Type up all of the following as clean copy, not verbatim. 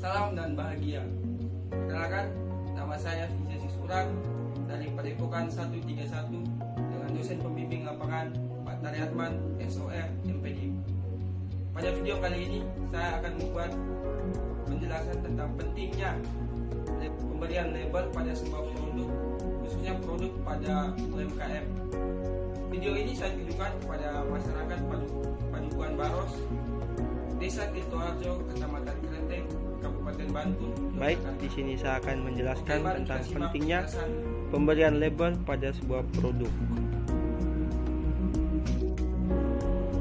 Salam dan bahagia. Perkenalkan, nama saya Vijay Surang dari Padepokan 131 dengan dosen pembimbing lapangan Pak Taryatman SOR MPD. Pada video kali ini saya akan membuat penjelasan tentang pentingnya pemberian label pada sebuah produk, khususnya produk pada UMKM. Video ini saya tujukan kepada masyarakat Padukuhan Baros, Desa Tirtoharjo, Kecamatan Kreteng, Kabupaten Bantul. Baik, di sini saya akan menjelaskan tentang pentingnya pemberian label pada sebuah produk.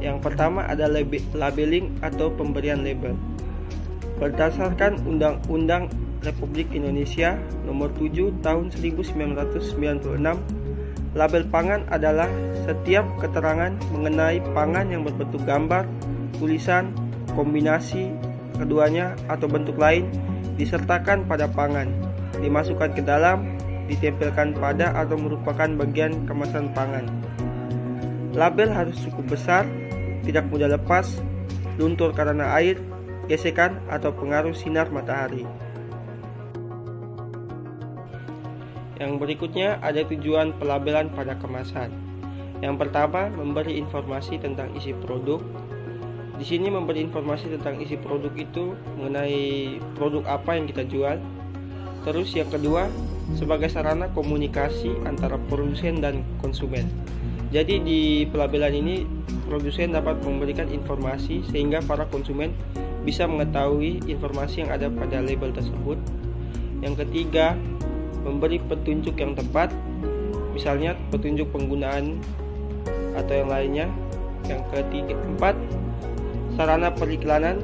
Yang pertama ada labeling atau pemberian label. Berdasarkan Undang-Undang Republik Indonesia Nomor 7 Tahun 1996, label pangan adalah setiap keterangan mengenai pangan yang berbentuk gambar, tulisan, kombinasi keduanya atau bentuk lain disertakan pada pangan, dimasukkan ke dalam, ditempelkan pada atau merupakan bagian kemasan pangan. Label harus cukup besar, tidak mudah lepas, luntur karena air, gesekan atau pengaruh sinar matahari. Yang berikutnya ada tujuan pelabelan pada kemasan. Yang pertama, memberi informasi tentang isi produk. Di sini memberi informasi tentang isi produk itu mengenai produk apa yang kita jual. Terus yang kedua, sebagai sarana komunikasi antara produsen dan konsumen. Jadi di pelabelan ini produsen dapat memberikan informasi sehingga para konsumen bisa mengetahui informasi yang ada pada label tersebut. Yang ketiga, memberi petunjuk yang tepat, misalnya petunjuk penggunaan atau yang lainnya. Yang keempat, sarana periklanan,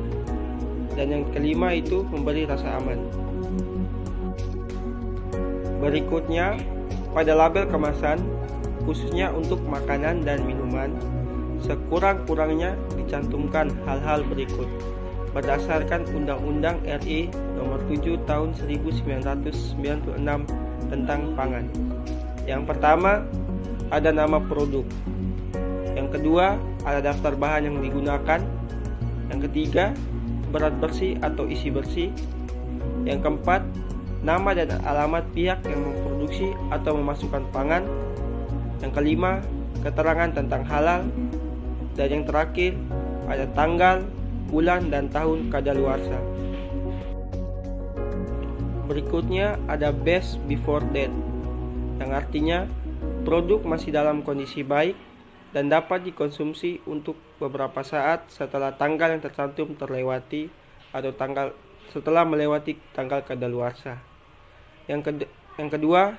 dan yang kelima itu memberi rasa aman. Berikutnya, pada label kemasan, khususnya untuk makanan dan minuman, sekurang-kurangnya dicantumkan hal-hal berikut berdasarkan Undang-Undang RI Nomor 7 Tahun 1996 tentang pangan. Yang pertama, ada nama produk. Yang kedua, ada daftar bahan yang digunakan. Yang ketiga, berat bersih atau isi bersih. Yang keempat, nama dan alamat pihak yang memproduksi atau memasukkan pangan. Yang kelima, keterangan tentang halal. Dan yang terakhir, ada tanggal, bulan, dan tahun kadaluarsa. Berikutnya ada best before date, yang artinya produk masih dalam kondisi baik dan dapat dikonsumsi untuk beberapa saat setelah tanggal yang tercantum terlewati atau setelah melewati tanggal kadaluarsa. Yang kedua,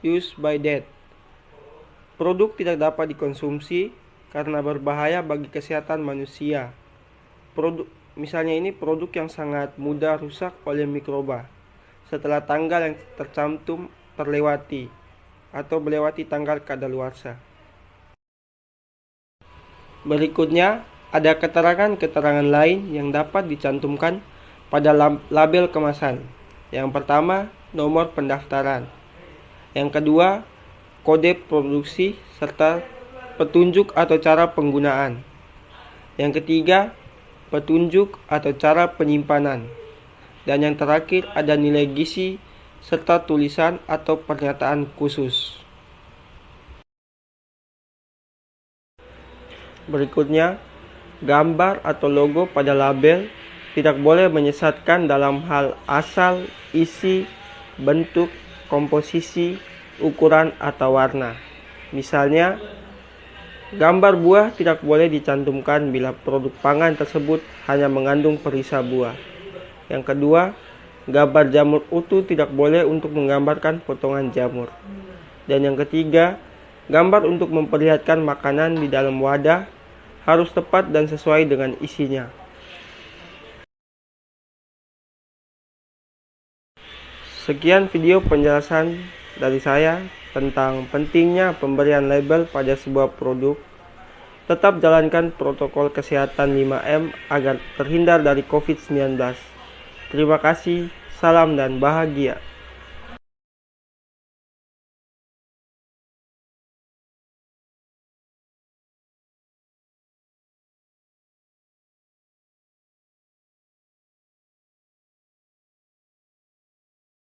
use by date. Produk tidak dapat dikonsumsi karena berbahaya bagi kesehatan manusia. Misalnya ini produk yang sangat mudah rusak oleh mikroba setelah tanggal yang tercantum terlewati atau melewati tanggal kadaluarsa. Berikutnya, ada keterangan-keterangan lain yang dapat dicantumkan pada label kemasan. Yang pertama, nomor pendaftaran. Yang kedua, kode produksi serta petunjuk atau cara penggunaan. Yang ketiga, petunjuk atau cara penyimpanan. Dan yang terakhir, ada nilai gizi serta tulisan atau pernyataan khusus. Berikutnya, gambar atau logo pada label tidak boleh menyesatkan dalam hal asal, isi, bentuk, komposisi, ukuran, atau warna. Misalnya, gambar buah tidak boleh dicantumkan bila produk pangan tersebut hanya mengandung perisa buah. Yang kedua, gambar jamur utuh tidak boleh untuk menggambarkan potongan jamur. Dan yang ketiga, gambar untuk memperlihatkan makanan di dalam wadah harus tepat dan sesuai dengan isinya. Sekian video penjelasan dari saya tentang pentingnya pemberian label pada sebuah produk. Tetap jalankan protokol kesehatan 5M agar terhindar dari COVID-19. Terima kasih, salam dan bahagia.